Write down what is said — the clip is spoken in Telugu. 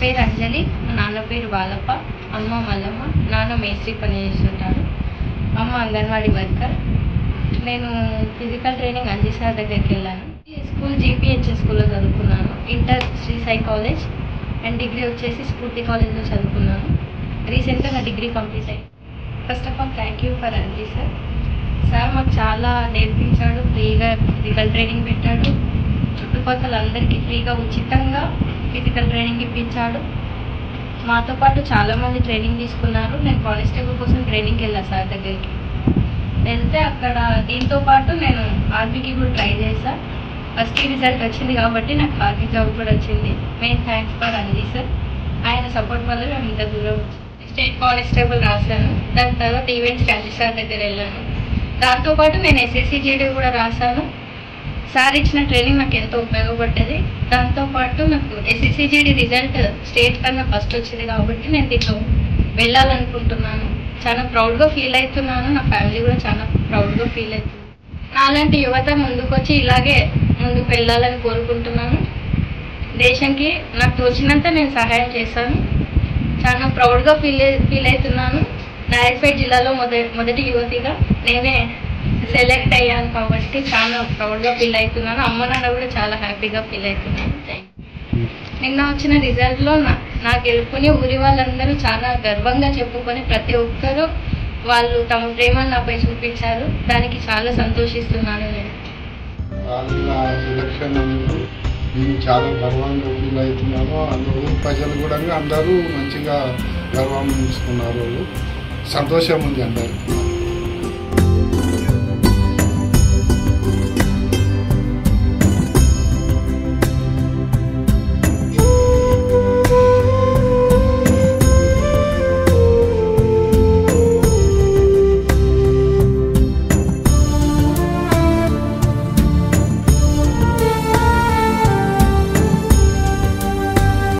పేరు అంజలి, మా నాన్న పేరు బాలప్ప, అమ్మ మల్లమ్మ, నాన్న మేస్త్రి పని చేస్తుంటారు, అమ్మ అంగన్వాడీ వర్కర్. నేను ఫిజికల్ ట్రైనింగ్ అంజీ సార్ దగ్గరికి వెళ్ళాను. స్కూల్ జీపీహెచ్ఎస్ స్కూల్లో చదువుకున్నాను. Inter Sri Sai college and degree వచ్చేసి స్ఫూర్తి కాలేజ్లో చదువుకున్నాను. రీసెంట్గా నా డిగ్రీ కంప్లీట్ అయ్యింది. First of all thank you for Anji sir. Sir మాకు చాలా నేర్పించాడు, ఫ్రీగా ఫిజికల్ ట్రైనింగ్ పెట్టాడు, చుట్టుపక్కల అందరికీ ఫ్రీగా ఉచితంగా ఫిజికల్ ట్రైనింగ్ ఇప్పించాడు. మాతో పాటు చాలామంది ట్రైనింగ్ తీసుకున్నారు. నేను కానిస్టేబుల్ కోసం ట్రైనింగ్కి వెళ్ళాను సార్ దగ్గరికి. వెళ్తే అక్కడ దీంతో పాటు నేను ఆర్మీకి కూడా ట్రై చేశాను. ఫస్ట్ రిజల్ట్ వచ్చింది కాబట్టి నాకు ఆర్మీ జాబ్ కూడా వచ్చింది. Main thanks for Anji sir. ఆయన సపోర్ట్ వల్ల మేము ఇంత దూరం వచ్చాం. స్టేట్ కానిస్టేబుల్ రాశాను. దాని తర్వాత ఈవెంట్స్కి అంజీ సార్ దగ్గర వెళ్ళాను. దాంతోపాటు నేను SSCGD కూడా రాశాను. సార్ ఇచ్చిన ట్రైనింగ్ నాకు ఎంతో ఉపయోగపడ్డది. దాంతోపాటు నాకు SSCGD రిజల్ట్ స్టేట్ కన్నా ఫస్ట్ వచ్చింది కాబట్టి నేను దీంట్లో వెళ్ళాలనుకుంటున్నాను. చాలా ప్రౌడ్గా ఫీల్ అవుతున్నాను. నా ఫ్యామిలీ కూడా చాలా ప్రౌడ్గా ఫీల్ అవుతుంది. నాలాంటి యువత ముందుకు వచ్చి ఇలాగే ముందుకు వెళ్ళాలని కోరుకుంటున్నాను. దేశానికి నాకు తోచినంత నేను సహాయం చేశాను. చాలా ప్రౌడ్గా ఫీల్ అవుతున్నాను. నారాయణపేట జిల్లాలో మొదటి యువతిగా నేనే సెలెక్ట్ అయ్యాను కాబట్టి చాలా ప్రౌడ్గా ఫీల్ అవుతున్నాను. అమ్మ నాన్న కూడా చాలా హ్యాపీగా ఫీల్ అవుతున్నాను. నిన్న వచ్చిన రిజల్ట్లో నా గెలుపుని ఊరి వాళ్ళందరూ చాలా గర్వంగా చెప్పుకొని ప్రతి ఒక్కరూ వాళ్ళు తమ ప్రేమను నాపై చూపించారు. దానికి చాలా సంతోషిస్తున్నాను. నేను చాలా గర్వంగా ఫీల్ అవుతున్నాను. అందరూ ప్రజలు కూడా అందరూ మంచిగా గర్వం ఉంచుకున్నారు. సంతోషం ఉంది అందరికీ.